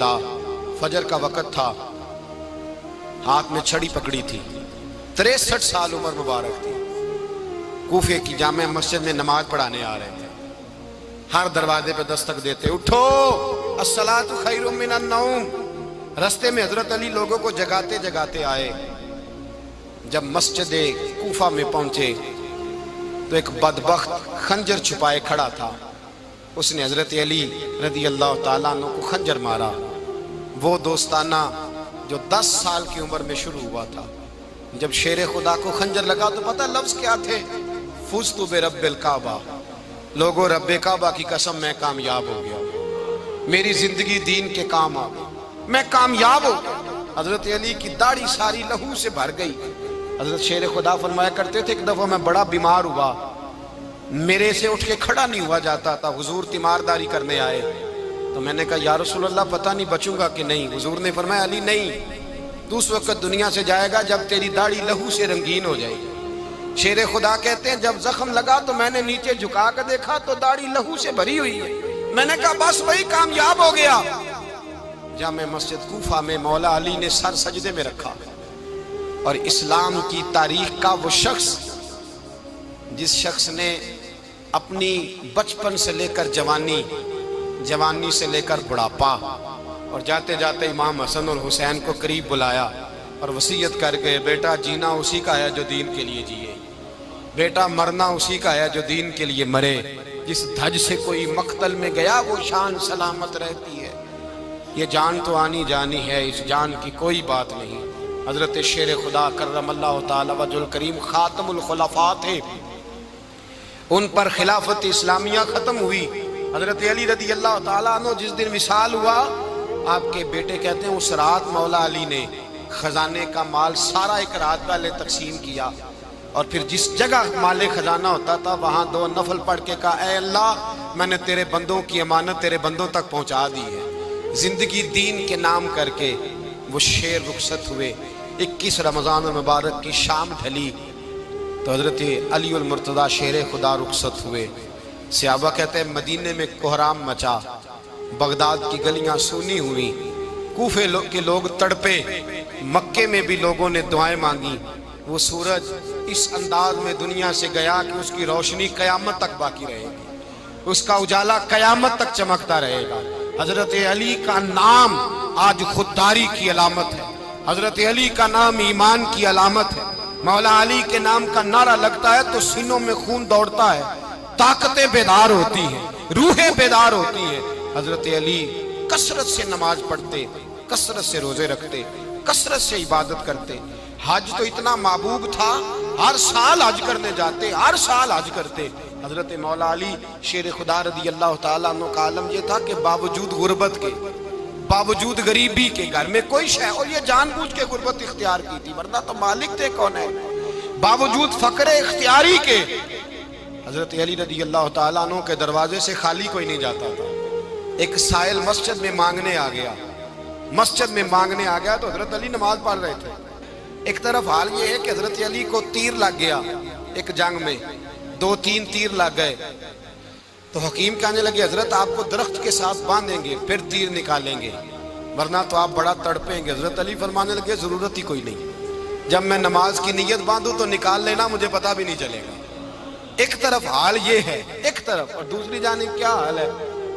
خدا، فجر کا وقت تھا، ہاتھ میں چھڑی پکڑی تھی، 63 سال عمر مبارک تھی، کوفے کی جامع مسجد میں نماز پڑھانے آ رہے تھے۔ ہر دروازے پہ دستک دیتے، اٹھو الصلاۃ خیر من النوم۔ رستے میں حضرت علی لوگوں کو جگاتے جگاتے آئے۔ جب مسجد کوفہ میں پہنچے تو ایک بدبخت خنجر چھپائے کھڑا تھا، اس نے حضرت علی رضی اللہ تعالیٰ عنہ کو خنجر مارا۔ وہ دوستانہ جو 10 سال کی عمر میں شروع ہوا تھا، جب شیر خدا کو خنجر لگا تو پتہ لفظ کیا تھے؟ فزت برب الکعبہ، لوگوں رب کعبہ کی قسم میں کامیاب ہو گیا، میری زندگی دین کے کام آ گئی، میں کامیاب ہو گیا۔ حضرت علی کی داڑھی ساری لہو سے بھر گئی۔ حضرت شیر خدا فرمایا کرتے تھے ایک دفعہ میں بڑا بیمار ہوا، میرے سے اٹھ کے کھڑا نہیں ہوا جاتا تھا، حضور تیمارداری کرنے آئے تو میں نے کہا یا رسول اللہ پتہ نہیں بچوں گا کہ نہیں۔ حضور نے فرمایا علی نہیں، تو اس وقت دنیا سے جائے گا جب تیری داڑھی لہو سے رنگین ہو جائے گی۔ شیر خدا کہتے ہیں جب زخم لگا تو میں نے نیچے جھکا کر دیکھا تو داڑھی لہو سے بھری ہوئی ہے، میں نے کہا بس وہی کامیاب ہو گیا۔ جامع مسجد کوفہ میں مولا علی نے سر سجدے میں رکھا، اور اسلام کی تاریخ کا وہ شخص جس شخص نے اپنی بچپن سے لے کر جوانی، جوانی سے لے کر بڑھاپا، اور جاتے جاتے امام حسن اور حسین کو قریب بلایا اور وصیت کر گئے بیٹا جینا اسی کا ہے جو دین کے لیے جیے، بیٹا مرنا اسی کا ہے جو دین کے لیے مرے، جس دھج سے کوئی مقتل میں گیا وہ شان سلامت رہتی ہے، یہ جان تو آنی جانی ہے، اس جان کی کوئی بات نہیں۔ حضرت شیر خدا کرم اللہ تعالی وجہ الکریم خاتم الخلفاء تھے، ان پر خلافت اسلامیہ ختم ہوئی۔ حضرت علی رضی اللہ تعالیٰ عنہ جس دن وصال ہوا، آپ کے بیٹے کہتے ہیں اس رات مولا علی نے خزانے کا مال سارا ایک رات پہلے تقسیم کیا، اور پھر جس جگہ مال خزانہ ہوتا تھا وہاں 2 نفل پڑھ کے کہا اے اللہ میں نے تیرے بندوں کی امانت تیرے بندوں تک پہنچا دی ہے۔ زندگی دین کے نام کر کے وہ شیر رخصت ہوئے۔ 21 رمضان المبارک کی شام ڈھلی تو حضرت علی المرتضیٰ شیر خدا رخصت ہوئے۔ صحابہ کہتے ہیں مدینے میں کوہرام مچا، بغداد کی گلیاں سونی ہوئی، کوفے کے لوگ تڑپے، مکے میں بھی لوگوں نے دعائیں مانگی۔ وہ سورج اس انداز میں دنیا سے گیا کہ اس کی روشنی قیامت تک باقی رہے گی، اس کا اجالا قیامت تک چمکتا رہے گا۔ حضرت علی کا نام آج خودداری کی علامت ہے، حضرت علی کا نام ایمان کی علامت ہے۔ مولا علی کے نام کا نعرہ لگتا ہے تو سینوں میں خون دوڑتا ہے، طاقتیں بیدار ہوتی ہیں، روحیں بیدار ہوتی ہیں۔ حضرت علی کثرت سے نماز پڑھتے، کثرت سے روزے رکھتے، کثرت سے عبادت کرتے۔ حج تو اتنا محبوب تھا، ہر سال حج کرنے جاتے، ہر سال حج کرتے۔ حضرت مولا علی شیر خدا رضی اللہ تعالیٰ عنہ کا عالم یہ تھا کہ باوجود غربت کے، باوجود غریبی کے، گھر میں کوئی شے، اور یہ جان بوجھ کے غربت اختیار کی تھی ورنہ تو مالک تھے کون ہے، باوجود فقر اختیاری کے حضرت علی رضی اللہ تعالیٰ عنہ کے دروازے سے خالی کوئی نہیں جاتا تھا۔ ایک سائل مسجد میں مانگنے آ گیا، مسجد میں مانگنے آ گیا تو حضرت علی نماز پڑھ رہے تھے۔ ایک طرف حال یہ ہے کہ حضرت علی کو تیر لگ گیا، ایک جنگ میں 2-3 تیر لگ گئے تو حکیم کہنے لگے حضرت آپ کو درخت کے ساتھ باندھیں گے پھر تیر نکالیں گے ورنہ تو آپ بڑا تڑپیں گے۔ حضرت علی فرمانے لگے ضرورت ہی کوئی نہیں، جب میں نماز کی نیت باندھوں تو نکال لینا، مجھے پتہ بھی نہیں چلے گا۔ ایک طرف حال یہ ہے، ایک طرف، اور دوسری جانب کیا حال ہے؟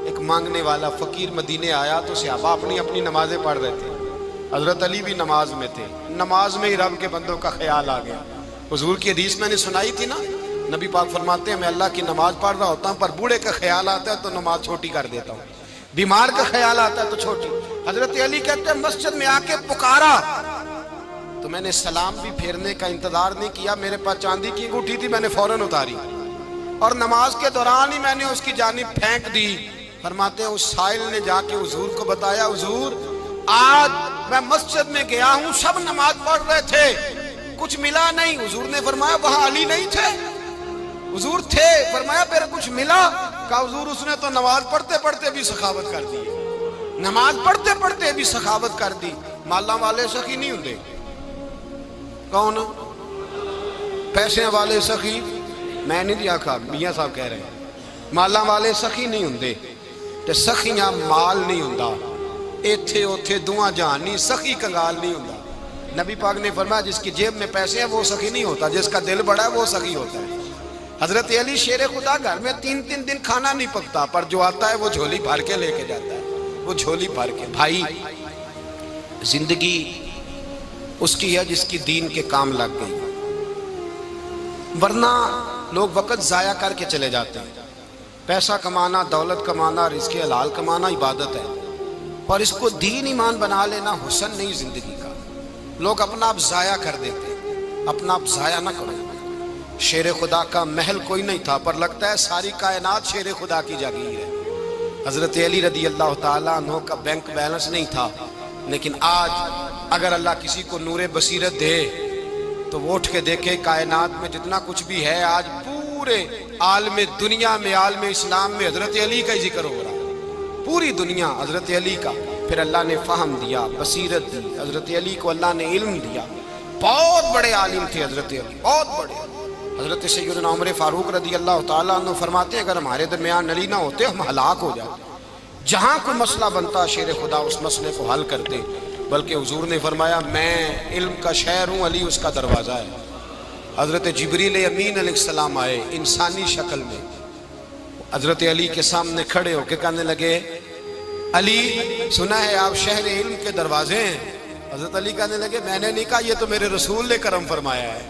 ایک مانگنے والا فقیر مدینے آیا تو صحابہ اپنی اپنی نمازیں پڑھ رہے تھے، حضرت علی بھی نماز میں تھے، نماز میں ہی رب کے بندوں کا خیال آ گیا۔ حضور کی حدیث میں نے سنائی تھی نا، نبی پاک فرماتے ہیں میں اللہ کی نماز پڑھ رہا ہوتا ہوں پر بوڑھے کا خیال آتا ہے تو نماز چھوٹی کر دیتا ہوں، بیمار کا خیال آتا ہے تو چھوٹی۔ حضرت علی کہتے ہیں مسجد میں آ کے پکارا تو میں نے سلام بھی پھیرنے کا انتظار نہیں کیا، میرے پاس چاندی کی انگوٹھی تھی، میں نے فوراً اتاری اور نماز کے دوران ہی میں نے اس کی جانب پھینک دی۔ فرماتے ہیں اس سائل نے جا کے حضور کو بتایا حضور آج میں مسجد میں گیا ہوں، سب نماز پڑھ رہے تھے، کچھ ملا نہیں۔ حضور نے فرمایا وہاں علی نہیں تھے؟ حضور تھے۔ فرمایا پھر کچھ ملا؟ کہا حضور اس نے تو نماز پڑھتے پڑھتے بھی سخاوت کر دی، نماز پڑھتے پڑھتے بھی سخاوت کر دی۔ مالاں والے سخی نہیں ہوندے، کون پیسے والے سخی؟ میں نہیں دیا کھا، میاں صاحب کہہ رہے ہیں مالاں والے سخی نہیں ہوندے، تے سخیاں مال نہیں ہوندا، ایتھے اوتھے دعا جہان نہیں، سخی کنگال نہیں ہوتا۔ نبی پاک نے فرمایا جس کی جیب میں پیسے ہیں وہ سخی نہیں ہوتا، جس کا دل بڑا ہے وہ سخی ہوتا ہے۔ حضرت علی شیر خدا گھر میں 3 دن کھانا نہیں پکتا، پر جو آتا ہے وہ جھولی بھر کے لے کے جاتا ہے، وہ جھولی بھر کے۔ بھائی زندگی اس کی ہے جس کی دین کے کام لگ گئی، ورنہ لوگ وقت ضائع کر کے چلے جاتے ہیں۔ پیسہ کمانا، دولت کمانا، رزق حلال کمانا عبادت ہے، پر اس کو دین ایمان بنا لینا حسن نہیں زندگی کا۔ لوگ اپنا آپ ضائع کر دیتے ہیں، اپنا آپ ضائع نہ کرو۔ شیر خدا کا محل کوئی نہیں تھا، پر لگتا ہے ساری کائنات شیر خدا کی جاگیر ہے۔ حضرت علی رضی اللہ تعالیٰ عنہ کا بینک بیلنس نہیں تھا، لیکن آج اگر اللہ کسی کو نور بصیرت دے تو وہ اٹھ کے دیکھے کائنات میں جتنا کچھ بھی ہے، آج پورے عالم دنیا میں، عالم اسلام میں حضرت علی کا ہی ذکر ہو رہا ہے، پوری دنیا حضرت علی کا۔ پھر اللہ نے فہم دیا، بصیرت دی، حضرت علی کو اللہ نے علم دیا۔ بہت بڑے عالم تھے حضرت علی، بہت بڑے۔ حضرت سیدنا عمر فاروق رضی اللہ تعالیٰ عنہ فرماتے ہیں اگر ہمارے درمیان علی نہ ہوتے ہم ہلاک ہو جاتے، جہاں کوئی مسئلہ بنتا شیر خدا اس مسئلے کو حل کرتے۔ بلکہ حضور نے فرمایا میں علم کا شہر ہوں، علی اس کا دروازہ ہے۔ حضرت جبریل امین علیہ السلام آئے انسانی شکل میں، حضرت علی کے سامنے کھڑے ہو کے کہنے لگے علی سنا ہے آپ شہر علم کے دروازے ہیں۔ حضرت علی کہنے لگے میں نے نہیں کہا، یہ تو میرے رسول نے کرم فرمایا ہے۔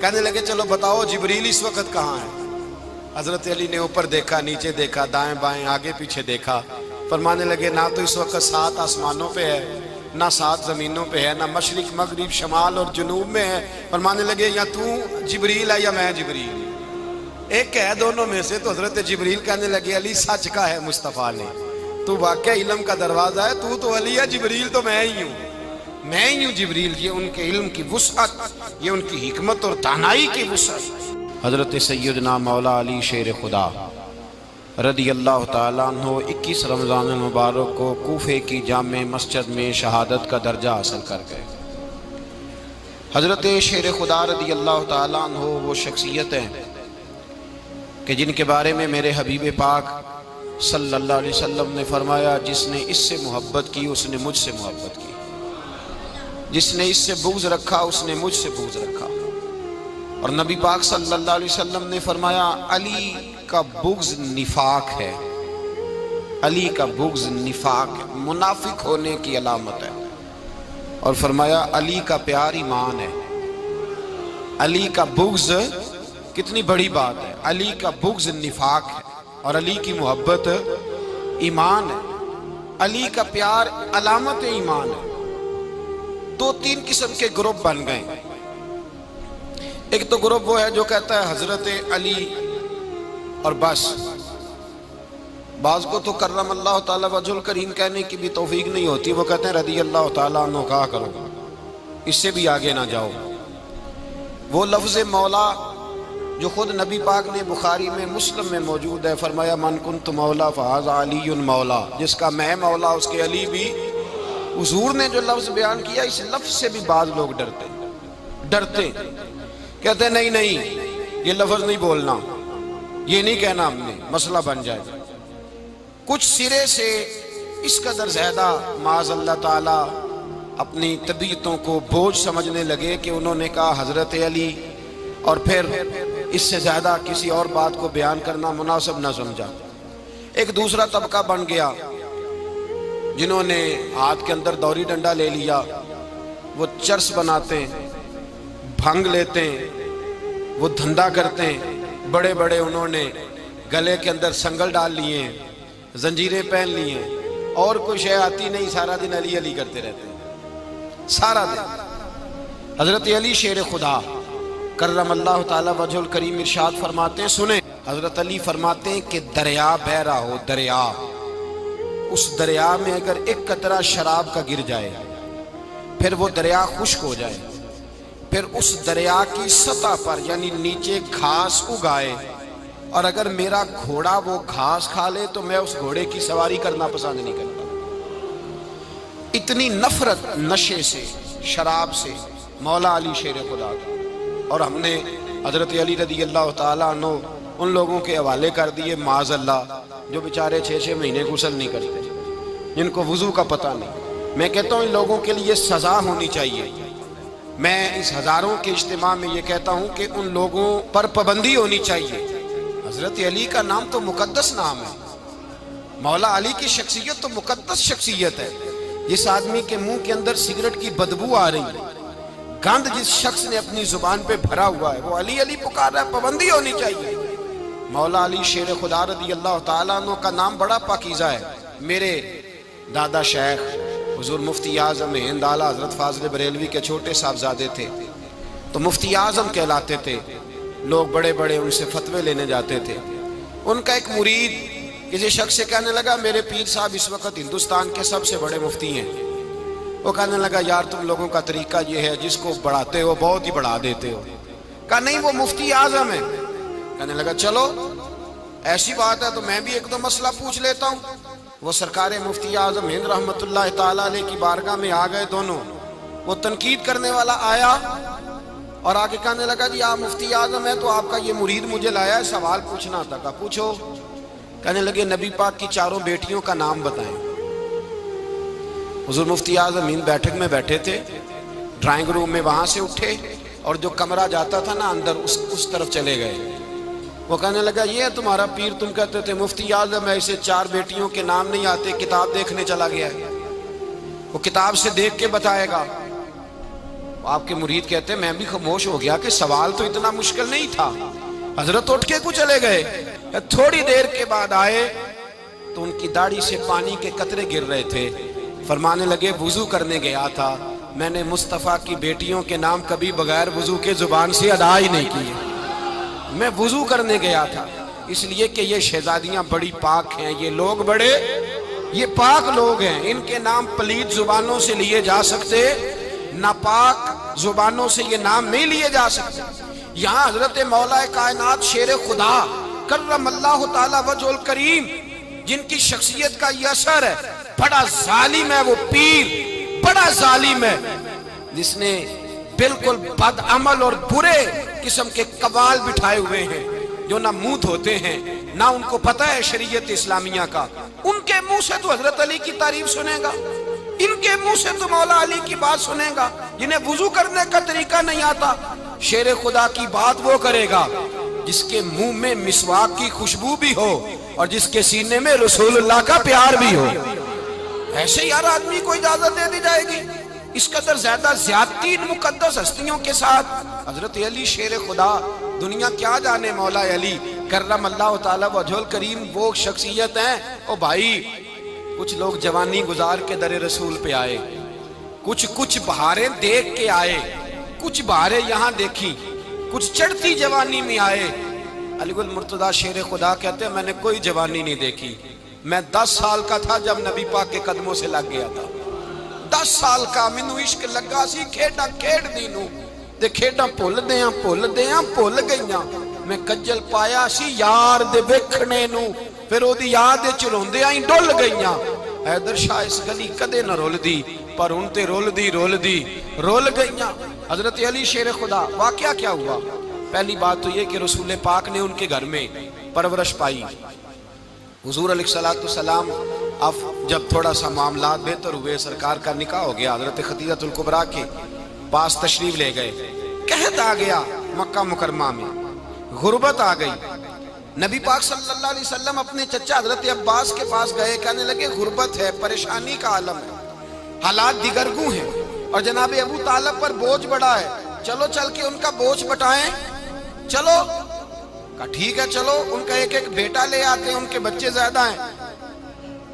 کہنے لگے چلو بتاؤ جبریل اس وقت کہاں ہے؟ حضرت علی نے اوپر دیکھا، نیچے دیکھا، دائیں بائیں آگے پیچھے دیکھا، فرمانے لگے نہ تو اس وقت 7 آسمانوں پہ ہے، نہ 7 زمینوں پہ ہے، نہ مشرق مغرب شمال اور جنوب میں ہے۔ فرمانے لگے یا تو جبریل ہے یا میں جبریل، ایک ہے دونوں میں سے۔ تو حضرت جبریل کہنے لگے علی سچ کا ہے مصطفیٰ نے، تو واقعہ علم کا دروازہ ہے، تو علی ہے، جبریل تو میں ہی ہوں، میں ہی ہوں جبریل۔ یہ ان کے علم کی وسعت، یہ ان کی حکمت اور دانائی کی وسعت۔ حضرت سیدنا مولا علی شیر خدا رضی اللہ تعالیٰ عنہ 21 رمضان المبارک کو کوفے کی جامع مسجد میں شہادت کا درجہ حاصل کر گئے۔ حضرت شیر خدا رضی اللہ تعالیٰ عنہ وہ شخصیت ہیں کہ جن کے بارے میں میرے حبیب پاک صلی اللہ علیہ وسلم نے فرمایا جس نے اس سے محبت کی اس نے مجھ سے محبت کی، جس نے اس سے بغض رکھا اس نے مجھ سے بغض رکھا۔ اور نبی پاک صلی اللہ علیہ وسلم نے فرمایا علی کا بغض نفاق ہے، علی کا بغض نفاق ہے، منافق ہونے کی علامت ہے۔ اور فرمایا علی کا پیار ایمان ہے، علی کا بغض کتنی بڑی بات ہے، علی کا بغض نفاق ہے اور علی کی محبت ایمان ہے، علی کا پیار علامت ایمان ہے۔ 2-3 قسم کے گروپ بن گئے۔ ایک تو گروپ وہ ہے جو کہتا ہے حضرت علی اور بس، بعض کو تو کرم اللہ تعالیٰ وجہ الکریم کہنے کی بھی توفیق نہیں ہوتی، وہ کہتے ہیں رضی اللہ تعالیٰ عنہ کہا کرو، اس سے بھی آگے نہ جاؤ۔ وہ لفظ مولا جو خود نبی پاک نے بخاری میں مسلم میں موجود ہے، فرمایا من کنت مولا فہذا علی مولا، جس کا میں مولا اس کے علی بھی۔ حضور نے جو لفظ بیان کیا اس لفظ سے بھی بعض لوگ ڈرتے کہتے ہیں نہیں یہ لفظ نہیں بولنا، یہ نہیں کہنا ہم نے، مسئلہ بن جائے گا۔ کچھ سرے سے اس قدر زیادہ معاذ اللہ تعالی اپنی طبیعتوں کو بوجھ سمجھنے لگے کہ انہوں نے کہا حضرت علی، اور پھر اس سے زیادہ کسی اور بات کو بیان کرنا مناسب نہ سمجھا۔ ایک دوسرا طبقہ بن گیا جنہوں نے ہاتھ کے اندر دوری ڈنڈا لے لیا، وہ چرس بناتے ہیں، بھنگ لیتے ہیں، وہ دھندا کرتے ہیں، بڑے بڑے انہوں نے گلے کے اندر سنگل ڈال لیے ہیں، زنجیریں پہن لی ہیں، اور کوئی شے آتی نہیں، سارا دن علی علی کرتے رہتے ہیں سارا دن۔ حضرت علی شیر خدا کرم اللہ تعالی وجہ الکریم ارشاد فرماتے ہیں، سنیں حضرت علی فرماتے ہیں کہ دریا بہ رہا ہو، دریا، اس دریا میں اگر ایک قطرہ شراب کا گر جائے پھر وہ دریا خشک ہو جائے، پھر اس دریا کی سطح پر یعنی نیچے گھاس اگائے، اور اگر میرا گھوڑا وہ گھاس کھا لے تو میں اس گھوڑے کی سواری کرنا پسند نہیں کرتا۔ اتنی نفرت نشے سے، شراب سے مولا علی شیر خدا کا۔ اور ہم نے حضرت علی رضی اللہ تعالیٰ عنہ ان لوگوں کے حوالے کر دیے معاذ اللہ جو بیچارے 6 مہینے غسل نہیں کرتے، جن کو وضو کا پتہ نہیں. میں کہتا ہوں ان لوگوں کے لیے سزا ہونی چاہیے. میں اس ہزاروں کے اجتماع میں یہ کہتا ہوں کہ ان لوگوں پر پابندی ہونی چاہیے. حضرت علی کا نام تو مقدس نام ہے. مولا علی کی شخصیت تو مقدس شخصیت ہے. جس آدمی کے منہ کے اندر سگریٹ کی بدبو آ رہی ہے، گند جس شخص نے اپنی زبان پہ بھرا ہوا ہے، وہ علی علی پکار رہا ہے. پابندی ہونی چاہیے. مولا علی شیر خدا رضی اللہ تعالیٰ عنہ کا نام بڑا پاکیزہ ہے. میرے دادا شیخ حضور مفتی اعظم ہند اعلیٰ حضرت فاضل بریلوی کے چھوٹے صاحبزادے تھے، تو مفتی اعظم کہلاتے تھے. لوگ بڑے بڑے ان سے فتوے لینے جاتے تھے. ان کا ایک مرید کسی شخص سے کہنے لگا میرے پیر صاحب اس وقت ہندوستان کے سب سے بڑے مفتی ہیں. وہ کہنے لگا یار تم لوگوں کا طریقہ یہ ہے، جس کو بڑھاتے ہو بہت ہی بڑھا دیتے ہو. کہا نہیں وہ مفتی اعظم ہے. کہنے لگا چلو ایسی بات ہے تو میں بھی ایک دو مسئلہ پوچھ لیتا ہوں. وہ سرکار مفتی اعظم ہند رحمت اللہ تعالیٰ علیہ کی بارگاہ میں آ گئے دونوں. وہ تنقید کرنے والا آیا اور آگے کہنے لگا جی آپ مفتی اعظم ہے تو آپ کا یہ مرید مجھے لایا ہے، سوال پوچھنا تھا. کہا پوچھو. کہنے لگے نبی پاک کی چاروں بیٹیوں کا نام بتائیں. حضور مفتی اعظم ہند بیٹھک میں بیٹھے تھے، ڈرائنگ روم میں وہاں سے اٹھے اور جو کمرہ جاتا تھا نا اندر اس طرف چلے گئے. وہ کہنے لگا یہ ہے تمہارا پیر، تم کہتے تھے مفتی اعظم ہے، اسے چار بیٹیوں کے نام نہیں آتے، کتاب دیکھنے چلا گیا ہے، وہ کتاب سے دیکھ کے بتائے گا. آپ کے مرید کہتے ہیں میں بھی خاموش ہو گیا کہ سوال تو اتنا مشکل نہیں تھا. حضرت اٹھ کے کچھ چلے گئے. تھوڑی دیر کے بعد آئے تو ان کی داڑھی سے پانی کے قطرے گر رہے تھے. فرمانے لگے وضو کرنے گیا تھا، میں نے مصطفیٰ کی بیٹیوں کے نام کبھی بغیر وضو کے زبان سے ادا ہی نہیں کیے. میں وضو کرنے گیا تھا اس لیے کہ یہ شہزادیاں بڑی پاک ہیں، یہ لوگ بڑے یہ پاک لوگ ہیں، ان کے نام پلید زبانوں سے لیے جا سکتے، ناپاک زبانوں سے یہ نام نہیں لیے جا سکتے. یہاں حضرت مولا کائنات شیر خدا کرم اللہ تعالی وجہ الکریم جن کی شخصیت کا یہ اثر ہے، بڑا ظالم ہے وہ پیر، بڑا ظالم ہے جس نے بالکل بد عمل اور برے قسم کے قوال بٹھائے ہوئے ہیں، جو نہ منہ دھوتے ہیں نہ ان کو پتہ ہے شریعت اسلامیہ کا. ان کے منہ سے تو حضرت علی کی تعریف سنے گا، ان کے منہ سے تو مولا علی کی بات سنے گا. جنہیں وضو کرنے کا طریقہ نہیں آتا، شیر خدا کی بات وہ کرے گا جس کے منہ میں مسواک کی خوشبو بھی ہو اور جس کے سینے میں رسول اللہ کا پیار بھی ہو. ایسے یار آدمی کو اجازت دے دی جائے گی؟ اس قدر زیادہ زیادتی ان مقدس ہستیوں کے ساتھ. حضرت علی شیر خدا، دنیا کیا جانے مولا علی کرم اللہ تعالی وجہ الکریم وہ شخصیت ہیں. او بھائی کچھ لوگ جوانی گزار کے در رسول پہ آئے، کچھ بہاریں دیکھ کے آئے، کچھ بہاریں یہاں دیکھی، کچھ چڑھتی جوانی میں آئے. علی گل مرتضیٰ شیر خدا کہتے ہیں میں نے کوئی جوانی نہیں دیکھی. میں 10 سال کا تھا جب نبی پاک کے قدموں سے لگ گیا تھا. 10 سال کا مینوں عشق لگا سی، کھیڈاں کھیڈ دی نوں تے کھیڈاں بھول گئیاں. میں کجل پایا سی یار دے ویکھنے نوں، پھر او دی یاد وچ روندیاں ہی ڈل گئیاں. حیدر شاہ اس گلی کدے نہ رول دی، پر ہن تے رول گئیاں. حضرت علی شیر خدا، واقعہ کیا ہوا؟ پہلی بات تو یہ کہ رسول پاک نے ان کے گھر میں پرورش پائی. حضور علیہ السلام اب جب تھوڑا سا معاملات بہتر ہوئے، سرکار کا نکاح ہو گیا، حضرت خدیجہ الکبریٰ کے پاس تشریف لے گئے. قحط آ گیا مکہ مکرمہ میں، غربت آ گئی. نبی پاک صلی اللہ علیہ وسلم اپنے چچا حضرت عباس کے پاس گئے، کہنے لگے غربت ہے، پریشانی کا عالم ہے، حالات دیگرگوں ہیں اور جناب ابو طالب پر بوجھ بڑا ہے، چلو چل کے ان کا بوجھ بٹائیں. چلو کہا ٹھیک ہے چلو، ان کا ایک بیٹا لے آتے ہیں، ان کے بچے زیادہ ہیں،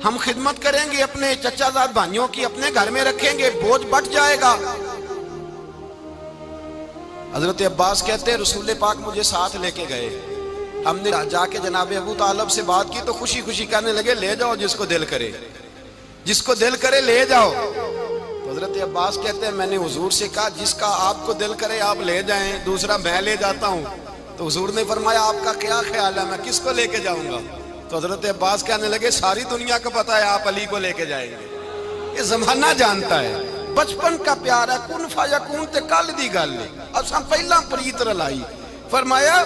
ہم خدمت کریں گے اپنے چچا زاد بھائیوں کی، اپنے گھر میں رکھیں گے، بوجھ بٹ جائے گا. حضرت عباس کہتے ہیں رسول پاک مجھے ساتھ لے کے گئے. ہم نے جا کے جناب ابو طالب سے بات کی تو خوشی خوشی کہنے لگے لے جاؤ جس کو دل کرے لے جاؤ. تو حضرت عباس کہتے ہیں میں نے حضور سے کہا جس کا آپ کو دل کرے آپ لے جائیں، دوسرا میں لے جاتا ہوں. تو حضور نے فرمایا آپ کا کیا خیال ہے، میں کس کو لے کے جاؤں گا؟ تو حضرت عباس کہنے لگے ساری دنیا کو پتا ہے آپ علی کو لے کے جائیں گے، یہ زمانہ جانتا ہے، بچپن کا پیار ہے، کن فیکون تے کل دی گل ہے. اب سب پہلا پریت رلائی. فرمایا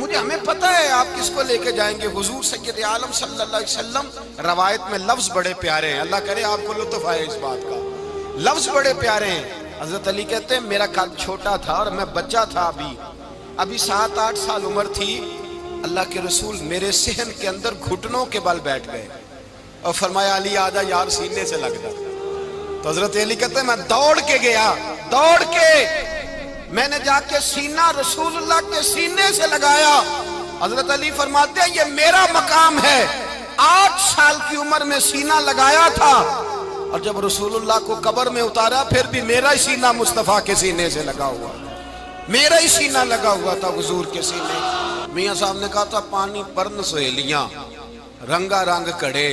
مجھے ہمیں پتہ ہے آپ کس کو لے کے جائیں گے. حضور سید عالم صلی اللہ علیہ وسلم. روایت میں لفظ بڑے پیارے ہیں, اللہ کرے آپ کو لطف آئے اس بات کا. لفظ بڑے پیارے ہیں. حضرت علی کہتے ہیں میرا قد چھوٹا تھا اور میں بچہ تھا, ابھی 7-8 سال عمر تھی. اللہ کے رسول میرے صحن کے اندر گھٹنوں کے بل بیٹھ گئے اور فرمایا علی آجا یار سینے سے لگ جا. تو حضرت علی کہتے ہیں میں دوڑ کے گیا, دوڑ کے میں نے جا کے سینہ رسول اللہ کے سینے سے لگایا. حضرت علی فرماتے ہیں یہ میرا مقام ہے. 8 سال کی عمر میں سینہ لگایا تھا اور جب رسول اللہ کو قبر میں اتارا پھر بھی میرا ہی سینہ مصطفیٰ کے سینے سے لگا ہوا, میرا ہی سینہ لگا ہوا تھا حضور کے سینے. میاں صاحب نے کہا تھا پانی پرن سہیلیاں رنگا رنگ کڑے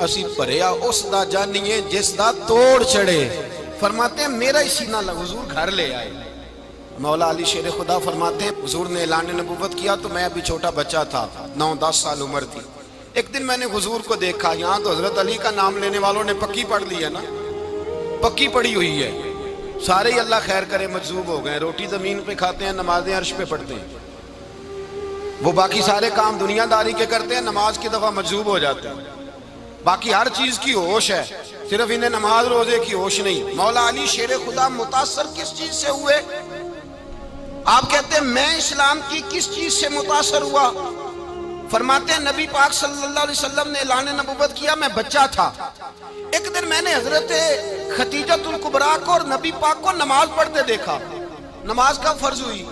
اسی پریا اس دا جانیے جس دا توڑ چڑھے. فرماتے ہیں میرا ہی سینہ لگا. حضور گھر لے آئے. مولا علی شیر خدا فرماتے ہیں حضور نے اعلان نبوت کیا تو میں ابھی چھوٹا بچہ تھا, 9-10 سال عمر تھی. ایک دن میں نے حضور کو دیکھا. یہاں تو حضرت علی کا نام لینے والوں نے پکی پڑھ لی ہے نا, پکی پڑھی ہوئی ہے. سارے ہی اللہ خیر کرے مجذوب ہو گئے. روٹی زمین پہ کھاتے ہیں, نمازیں عرش پہ پڑھتے ہیں. وہ باقی سارے کام دنیا داری کے کرتے ہیں, نماز کی دفعہ مجذوب ہو جاتے ہیں. باقی ہر چیز کی ہوش ہے, صرف انہیں نماز روزے کی ہوش نہیں. مولا علی شیر خدا متاثر کس چیز سے ہوئے؟ آپ کہتے ہیں میں اسلام کی کس چیز سے متاثر ہوا؟ فرماتے ہیں نبی پاک صلی اللہ علیہ وسلم نے اعلان نبوت کیا, میں بچہ تھا. ایک دن میں نے حضرت خدیجۃ الکبریٰ کو اور نبی پاک کو نماز پڑھتے دیکھا. نماز کب فرض ہوئی؟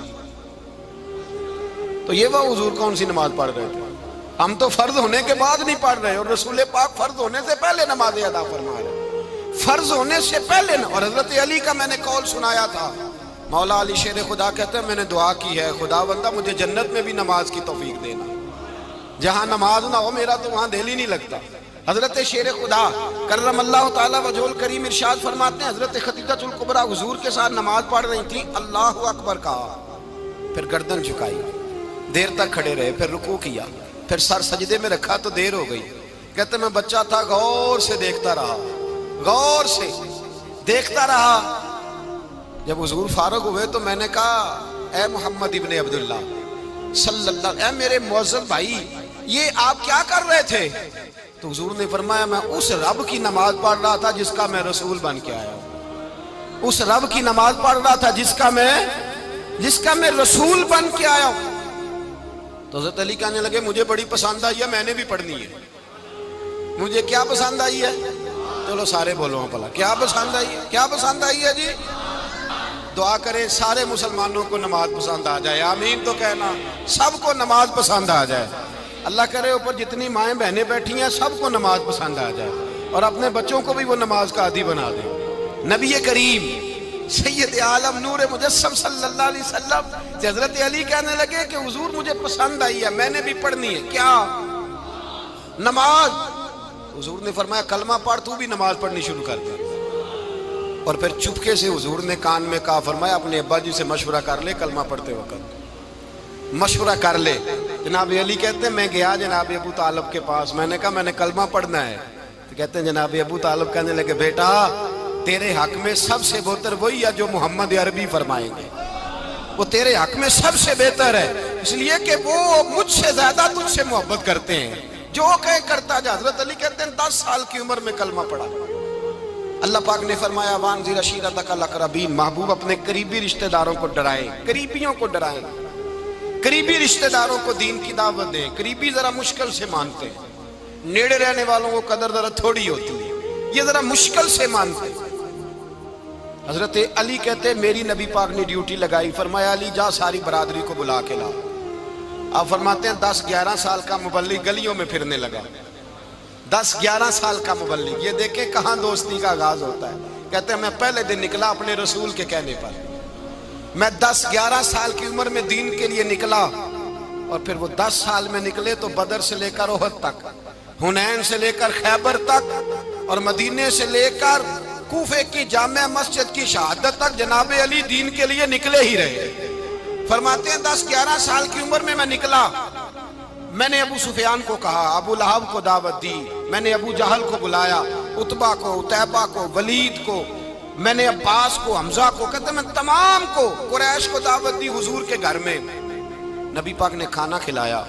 تو یہ وہ حضور کون سی نماز پڑھ رہے تھے؟ ہم تو فرض ہونے کے بعد نہیں پڑھ رہے, اور رسول پاک فرض ہونے سے پہلے نماز ادا فرما رہے, فرض ہونے سے پہلے. اور حضرت علی کا میں نے قول سنایا تھا. مولا علی شیر خدا کہتے ہیں میں نے دعا کی ہے خدا بندہ مجھے جنت میں بھی نماز کی توفیق دینا, جہاں نماز نہ ہو میرا تو وہاں دل ہی نہیں لگتا. حضرت شیر خدا کرم اللہ تعالیٰ وجہ الکریم ارشاد فرماتے ہیں حضرت خدیجۃ الکبریٰ حضور کے ساتھ نماز پڑھ رہی تھیں. اللہ اکبر کہا, پھر گردن جھکائی, دیر تک کھڑے رہے, پھر رکوع کیا, پھر سر سجدے میں رکھا تو دیر ہو گئی. کہتے میں بچہ تھا, غور سے دیکھتا رہا, غور سے دیکھتا رہا. جب حضور فارغ ہوئے تو میں نے کہا اے محمد ابن عبداللہ صلی اللہ, اے میرے معزز بھائی یہ آپ کیا کر رہے تھے؟ تو حضور نے فرمایا میں اس رب کی نماز پڑھ رہا تھا جس کا میں رسول بن کے آیا ہوں. اس رب کی نماز پڑھ رہا تھا جس کا میں رسول بن کے آیا ہوں. تو حضرت علی کہنے لگے مجھے بڑی پسند آئی ہے, میں نے بھی پڑھنی ہے. مجھے کیا پسند آئی ہے؟ چلو سارے بولو پلا, کیا پسند آئی ہے؟ کیا پسند آئی ہے جی؟ دعا کریں سارے مسلمانوں کو نماز پسند آ جائے. آمین تو کہنا, سب کو نماز پسند آ جائے. اللہ کرے اوپر جتنی مائیں بہنیں بیٹھی ہیں سب کو نماز پسند آ جائے, اور اپنے بچوں کو بھی وہ نماز کا عادی بنا دیں. نبی کریم سید عالم نور مجسم صلی اللہ علیہ وسلم سے حضرت علی کہنے لگے کہ حضور مجھے پسند آئی ہے, میں نے بھی پڑھنی ہے. کیا؟ نماز. حضور نے فرمایا کلمہ پڑھ, تو بھی نماز پڑھنی شروع کر دے. اور پھر چپکے سے حضور نے کان میں کہا, فرمایا اپنے ابا جی سے مشورہ کر لے کلمہ پڑھتے وقت, مشورہ کر لے. جناب علی کہتے ہیں میں گیا جناب ابو طالب کے پاس, میں نے کہا میں نے کلمہ پڑھنا ہے. تو کہتے ہیں جناب ابو طالب کہنے لگے بیٹا تیرے حق میں سب سے بہتر وہی ہے جو محمد عربی فرمائیں گے, وہ تیرے حق میں سب سے بہتر ہے, اس لیے کہ وہ مجھ سے زیادہ تجھ سے محبت کرتے ہیں, جو کہے کرتا جا. حضرت علی کہتے ہیں 10 سال کی عمر میں کلمہ پڑھا. اللہ پاک نے فرمایا وانذر عشیرتک الاقربین, محبوب اپنے قریبی رشتہ داروں کو ڈرائیں, قریبیوں کو ڈرائیں, قریبی رشتہ داروں کو دین کی دعوت دیں. قریبی ذرا مشکل سے مانتے ہیں, نیڑے رہنے والوں کو قدر ذرا تھوڑی ہوتی ہے, یہ ذرا مشکل سے مانتے ہیں. حضرت علی کہتے ہیں میری نبی پاک نے ڈیوٹی لگائی, فرمایا علی جا ساری برادری کو بلا کے لا. آپ فرماتے ہیں 10-11 سال کا مبلغ گلیوں میں پھرنے لگا, 10-11 سال کا مبلغ. یہ دیکھیں کہاں دوستی کا آغاز ہوتا ہے. کہتے ہیں میں پہلے دن نکلا اپنے رسول کے کہنے پر, میں 10-11 سال کی عمر میں دین کے لیے نکلا, اور پھر وہ 10 سال میں نکلے تو بدر سے لے کر احد تک, حنین سے لے کر خیبر تک, اور مدینے سے لے کر کوفے کی جامع مسجد کی شہادت تک جناب علی دین کے لیے نکلے ہی رہے. فرماتے ہیں 10-11 سال کی عمر میں نکلا. میں نے ابو سفیان کو کہا, ابو لہب کو دعوت دی, میں نے ابو جہل کو بلایا, عتبہ کو, عتیبہ کو, ولید کو, میں نے عباس کو, حمزہ کو, کہتے میں تمام کو قریش کو دعوت دی حضور کے گھر میں. نبی پاک نے کھانا کھلایا،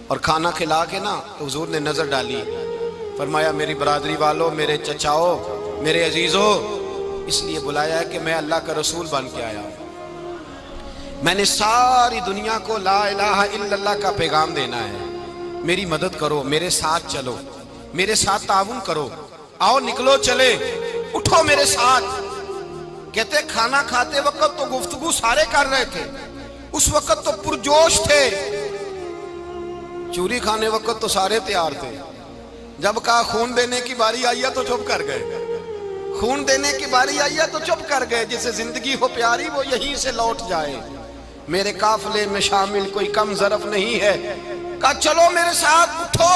اور کھانا کھلا کے نا تو حضور نے نظر ڈالی، فرمایا میری برادری والوں، میرے چچاؤ، میرے عزیزوں، اس لیے بلایا ہے کہ میں اللہ کا رسول بن کے آیا ہوں، میں نے ساری دنیا کو لا الہ الا اللہ کا پیغام دینا ہے، میری مدد کرو، میرے ساتھ چلو، میرے ساتھ تعاون کرو، آؤ نکلو چلے، اٹھو میرے ساتھ۔ کہتے کھانا کھاتے وقت تو گفتگو سارے کر رہے تھے، اس وقت تو پرجوش تھے، چوری کھانے وقت تو سارے تیار تھے، جب کہا خون دینے کی باری آئی ہے تو چپ کر گئے، خون دینے کی باری آئی ہے تو چپ کر گئے، جسے زندگی ہو پیاری وہ یہیں سے لوٹ جائے، میرے قافلے میں شامل کوئی کم ظرف نہیں ہے، کہا چلو میرے ساتھ اٹھو۔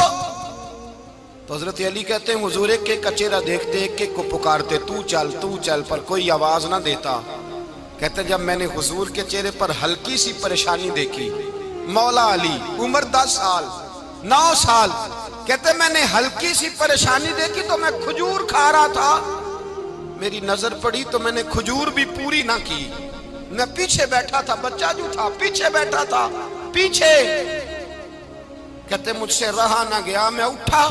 تو حضرت علی کہتے ہیں حضور ایک ایک کا چہرہ دیکھتے ایک ایک کو پکارتے، تو چل، پر کوئی آواز نہ دیتا۔ کہتے جب میں نے حضور کے چہرے پر ہلکی سی پریشانی دیکھی، مولا علی عمر 10 سال 9 سال، کہتے میں نے ہلکی سی پریشانی دیکھی تو میں کھجور کھا رہا تھا، میری نظر پڑی تو میں نے کھجور بھی پوری نہ کی، میں پیچھے بیٹھا تھا، بچہ جو تھا پیچھے بیٹھا تھا، پیچھے۔ کہتے مجھ سے رہا نہ گیا، میں اٹھا،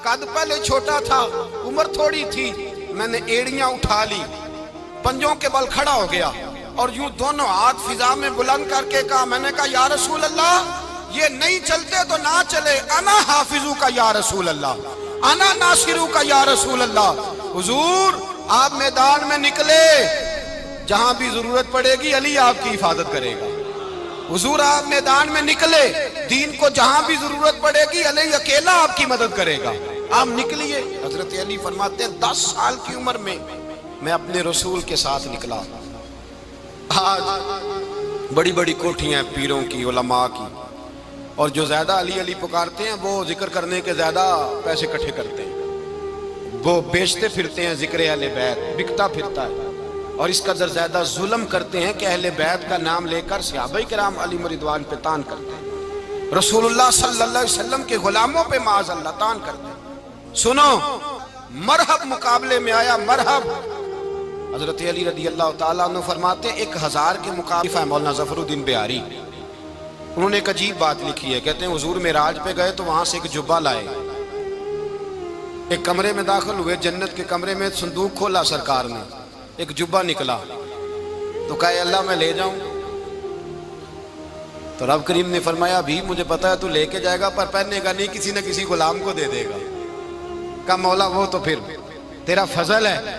قد پہلے چھوٹا تھا، عمر تھوڑی تھی، میں نے ایڑیاں اٹھا لی، پنجوں کے بل کھڑا ہو گیا، اور یوں دونوں ہاتھ فضا میں بلند کر کے کہا، میں نے کہا یا رسول اللہ یہ نہیں چلتے تو نہ چلے، انا حافظو کا یا رسول اللہ، انا ناصرو کا یا رسول اللہ۔ حضور آپ میدان میں نکلے، جہاں بھی ضرورت پڑے گی علی آپ کی حفاظت کرے گا، حضور آپ میدان میں نکلے، دین کو جہاں بھی ضرورت پڑے گی علی اکیلا آپ کی مدد کرے گا، آپ نکلیے۔ حضرت علی فرماتے ہیں 10 سال کی عمر میں میں اپنے رسول کے ساتھ نکلا۔ آج بڑی بڑی کوٹھیاں پیروں کی، علماء کی، اور جو زیادہ علی علی پکارتے ہیں وہ ذکر کرنے کے زیادہ پیسے اکٹھے کرتے ہیں، وہ بیچتے پھرتے ہیں ذکر اہل بیت، بکتا پھرتا ہے، اور اس قدر زیادہ ظلم کرتے ہیں کہ اہل بیت کا نام لے کر صحابہ کرام علی رضوان پہ تان کرتے ہیں، رسول اللہ صلی اللہ علیہ وسلم کے غلاموں پہ معاذ اللہ تان کرتے ہیں۔ سنو، مرحب مقابلے میں آیا، مرحب۔ حضرت علی رضی اللہ تعالیٰ عنہ فرماتے ہیں 1000 کے مقابلے مولانا ظفر الدین بہاری، انہوں نے ایک عجیب بات لکھی ہے، کہتے ہیں حضور معراج پہ گئے تو وہاں سے ایک جبہ لائے، ایک کمرے میں داخل ہوئے، جنت کے کمرے میں صندوق کھولا سرکار نے، ایک جبہ نکلا، تو کہا اے اللہ میں لے جاؤں؟ تو رب کریم نے فرمایا ابھی مجھے پتا ہے تو لے کے جائے گا پر پہننے گا نہیں، کسی نہ کسی غلام کو دے دے گا۔ کہا مولا وہ تو پھر تیرا فضل ہے۔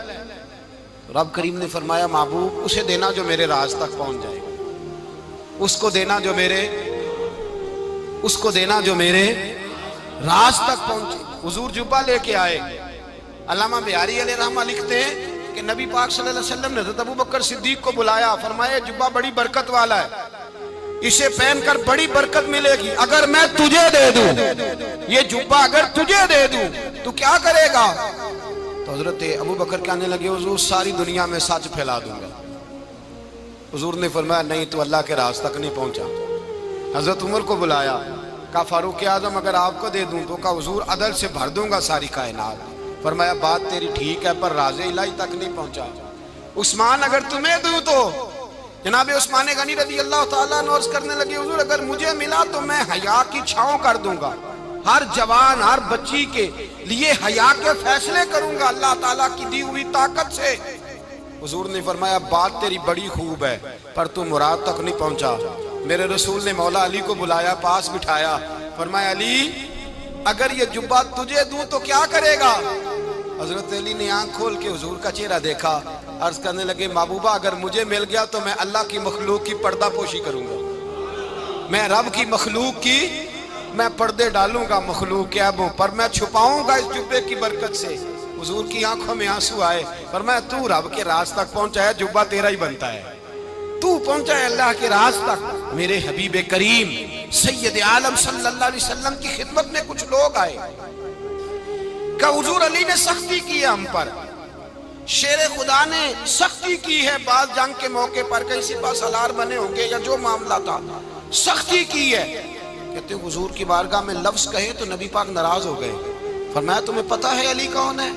رب کریم نے فرمایا محبوب اسے دینا جو میرے راز تک پہنچ جائے، اس کو دینا جو میرے راز تک پہنچے۔ حضور جبہ لے کے آئے، علامہ بہاری علیہ رحمہ لکھتے ہیں کہ نبی پاک صلی اللہ علیہ وسلم نے حضرت ابوبکر صدیق کو بلایا، فرمایا جبہ بڑی برکت والا ہے، اسے پہن کر بڑی برکت ملے گی، اگر میں تجھے دے دوں، یہ جبہ اگر تجھے دے دوں تو کیا کرے گا؟ تو حضرت ابوبکر کہنے لگے حضور ساری دنیا میں سچ پھیلا دوں گا۔ حضور نے فرمایا نہیں تو اللہ کے راز تک نہیں پہنچا۔ حضرت عمر کو بلایا، کہا فاروق اعظم اگر آپ کو دے دوں تو کہا حضور عدل سے بھر دوں گا ساری کائنات۔ فرمایا بات تیری ٹھیک ہے پر راز الہی تک نہیں پہنچا۔ عثمان اگر تمہیں دوں تو جناب عثمان غنی رضی اللہ تعالیٰ عنہ عرض کرنے لگے حضور اگر مجھے ملا تو میں حیا کی چھاؤں کر دوں گا، ہر جوان ہر بچی کے لیے حیا کے فیصلے کروں گا اللہ تعالیٰ کی دی ہوئی طاقت سے۔ حضور نے فرمایا بات تیری بڑی خوب ہے پر تو مراد تک نہیں پہنچا۔ میرے رسول نے مولا علی کو بلایا، پاس بٹھایا، فرمایا علی اگر یہ جبہ تجھے دوں تو کیا کرے گا؟ حضرت علی نے آنکھ کھول کے حضور کا چہرہ دیکھا، عرض کرنے لگے محبوبہ اگر مجھے مل گیا تو میں اللہ کی مخلوق کی پردہ پوشی کروں گا، میں رب کی مخلوق کی میں پردے ڈالوں گا مخلوق کے عیبوں پر، میں چھپاؤں گا اس جبے کی برکت سے۔ حضور کی آنکھوں میں آنسو آئے، فرمایا تو رب کے راز تک پہنچا ہے، جبہ تیرا ہی بنتا ہے، تو پہنچا ہے اللہ کے راز تک۔ میرے حبیب کریم سید عالم صلی اللہ علیہ وسلم کی خدمت میں کچھ لوگ آئے کہ حضور علی نے سختی کی ہے ہم پر، شیر خدا نے سختی کی ہے، بعض جنگ کے موقع پر کہیں سپاہ سالار بنے ہوں گے یا جو معاملہ تھا سختی کی ہے۔ کہتے ہیں حضور کی بارگاہ میں لفظ کہے تو نبی پاک ناراض ہو گئے۔ فرمایا تمہیں پتا ہے علی کون ہے؟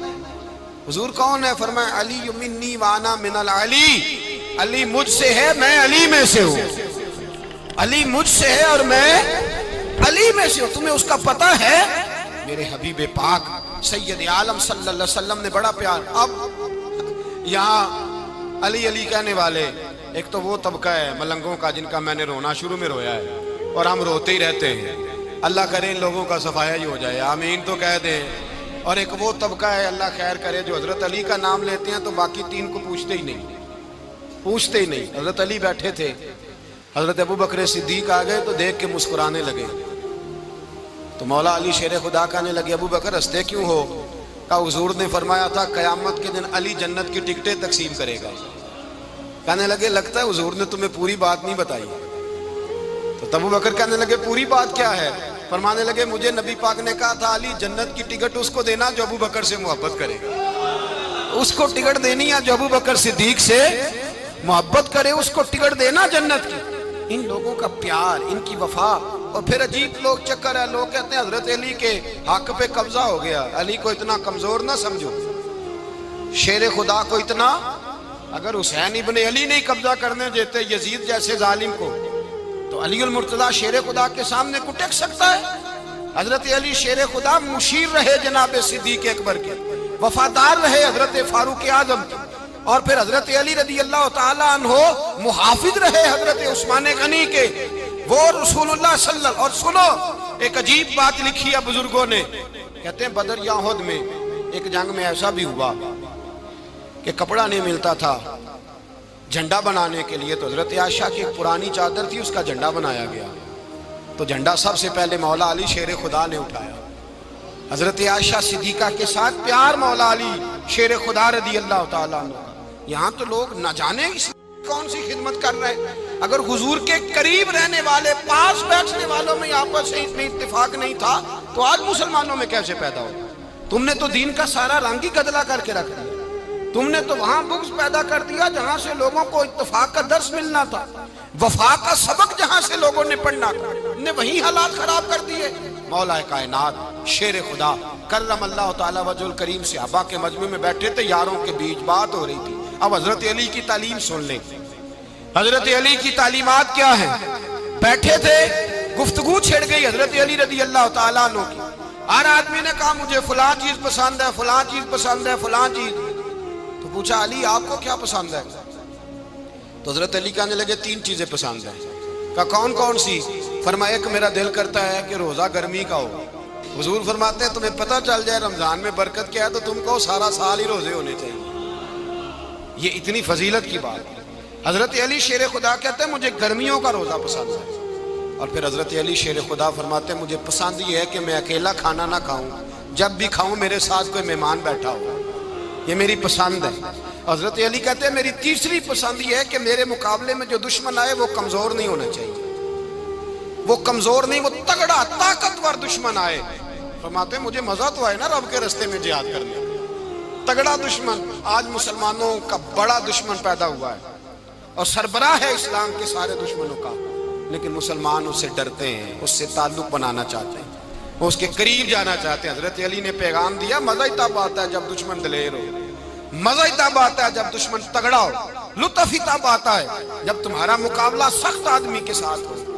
حضور کون ہے؟ فرمایا علی منی وانا من العلی، علی مجھ سے ہے میں علی میں سے ہوں۔ علی مجھ سے ہے اور میں علی میں سے ہوں، تمہیں اس کا پتہ ہے؟ میرے حبیب پاک سید عالم صلی اللہ علیہ وسلم نے بڑا پیار. اب یہاں علی علی کہنے والے ایک تو وہ طبقہ ہے ملنگوں کا جن کا میں نے رونا شروع میں رویا ہے اور ہم روتے ہی رہتے ہیں. اللہ کرے ان لوگوں کا صفایا ہی ہو جائے، آمین تو کہہ دیں. اور ایک وہ طبقہ ہے اللہ خیر کرے جو حضرت علی کا نام لیتے ہیں تو باقی تین کو پوچھتے ہی نہیں. حضرت علی بیٹھے تھے، حضرت ابو بکر صدیق آ گئے تو دیکھ کے مسکرانے لگے. تو مولا علی شیر خدا کہنے لگے ابو بکر ہنستے کیوں ہو؟ کہا حضور نے فرمایا تھا قیامت کے دن علی جنت کی ٹکٹیں تقسیم کرے گا. کہنے لگے لگتا ہے حضور نے تمہیں پوری بات نہیں بتائی. تو ابو بکر کہنے لگے پوری بات کیا ہے؟ فرمانے لگے مجھے نبی پاک نے کہا تھا علی جنت کی ٹکٹ اس کو دینا جو ابو بکر سے محبت کرے گا. اس کو ٹکٹ دینی ہے جو ابو بکر صدیق سے محبت کرے، اس کو ٹکٹ دینا جنت کی. ان لوگوں کا پیار، ان کی وفا. اور پھر عجیب لوگ چکر ہے، لوگ کہتے ہیں حضرت علی کے حق پہ قبضہ ہو گیا. علی کو اتنا کمزور نہ سمجھو، شیر خدا کو اتنا. اگر حسین ابن علی نہیں قبضہ کرنے دیتے یزید جیسے ظالم کو تو علی المرتضیٰ شیر خدا کے سامنے کو ٹک سکتا ہے؟ حضرت علی شیر خدا مشیر رہے جناب صدیق اکبر کے، وفادار رہے حضرت فاروق اعظم کے، اور پھر حضرت علی رضی اللہ تعالیٰ عنہ محافظ رہے حضرت عثمان غنی کے. وہ رسول اللہ صلی اللہ. اور سنو ایک عجیب بات لکھی ہے بزرگوں نے، کہتے ہیں بدر یا احد میں ایک جنگ میں ایسا بھی ہوا کہ کپڑا نہیں ملتا تھا جھنڈا بنانے کے لیے، تو حضرت عائشہ کی ایک پرانی چادر تھی، اس کا جھنڈا بنایا گیا. تو جھنڈا سب سے پہلے مولا علی شیر خدا نے اٹھایا. حضرت عائشہ صدیقہ کے ساتھ پیار مولا علی شیر خدا رضی اللہ تعالیٰ عنہ. یہاں تو لوگ نہ جانے کون سی خدمت کر رہے ہیں. اگر حضور کے قریب رہنے والے پاس بیٹھنے والوں میں آپس سے اتنی اتفاق نہیں تھا تو آج مسلمانوں میں کیسے پیدا ہو؟ تم نے تو دین کا سارا رنگ ہی گدلا کر کے رکھ دیا. تم نے تو وہاں بغض پیدا کر دیا جہاں سے لوگوں کو اتفاق کا درس ملنا تھا، وفا کا سبق جہاں سے لوگوں نے پڑھنا تھا، نے وہی حالات خراب کر دیے. مولا کائنات شیر خدا کرم اللہ تعالیٰ وجہ الکریم صحابہ کے مجمع میں بیٹھے تھے، یاروں کے بیچ بات ہو رہی تھی. اب حضرت علی کی تعلیم سن لیں. حضرت علی کی تعلیمات کیا ہیں؟ بیٹھے تھے، گفتگو چھڑ گئی حضرت علی رضی اللہ تعالیٰ عنہ کی. ہر آدمی نے کہا مجھے فلاں چیز پسند ہے، فلاں چیز پسند ہے، فلاں چیز. تو پوچھا علی آپ کو کیا پسند ہے؟ تو حضرت علی کہنے لگے تین چیزیں پسند ہیں. کہا کون کون سی؟ فرمایا ایک میرا دل کرتا ہے کہ روزہ گرمی کا ہو. حضور فرماتے ہیں تمہیں پتہ چل جائے رمضان میں برکت کیا ہے تو تم کو سارا سال ہی روزے ہونے چاہیے. یہ اتنی فضیلت کی بات. حضرت علی شیر خدا کہتے ہیں مجھے گرمیوں کا روزہ پسند ہے. اور پھر حضرت علی شیر خدا فرماتے ہیں مجھے پسند یہ ہے کہ میں اکیلا کھانا نہ کھاؤں، جب بھی کھاؤں میرے ساتھ کوئی مہمان بیٹھا ہو. یہ میری پسند ہے. حضرت علی کہتے ہیں میری تیسری پسند یہ ہے کہ میرے مقابلے میں جو دشمن آئے وہ کمزور نہیں ہونا چاہیے. وہ کمزور نہیں، وہ تگڑا طاقتور دشمن آئے. فرماتے ہیں مجھے مزہ تو آئے نا رب کے رستے میں جہاد کرنے. تگڑا دشمن. آج مسلمانوں کا بڑا دشمن پیدا ہوا ہے اور سربراہ ہے اسلام کے سارے دشمنوں کا، لیکن مسلمان اس سے ڈرتے ہیں، اس سے تعلق بنانا چاہتے ہیں، وہ اس کے قریب جانا چاہتے ہیں. حضرت علی نے پیغام دیا مزہ ہی تب آتا ہے جب دشمن دلیر ہو، مزہ ہی تب آتا ہے جب دشمن تگڑا ہو، لطف ہی تب آتا ہے جب تمہارا مقابلہ سخت آدمی کے ساتھ ہو.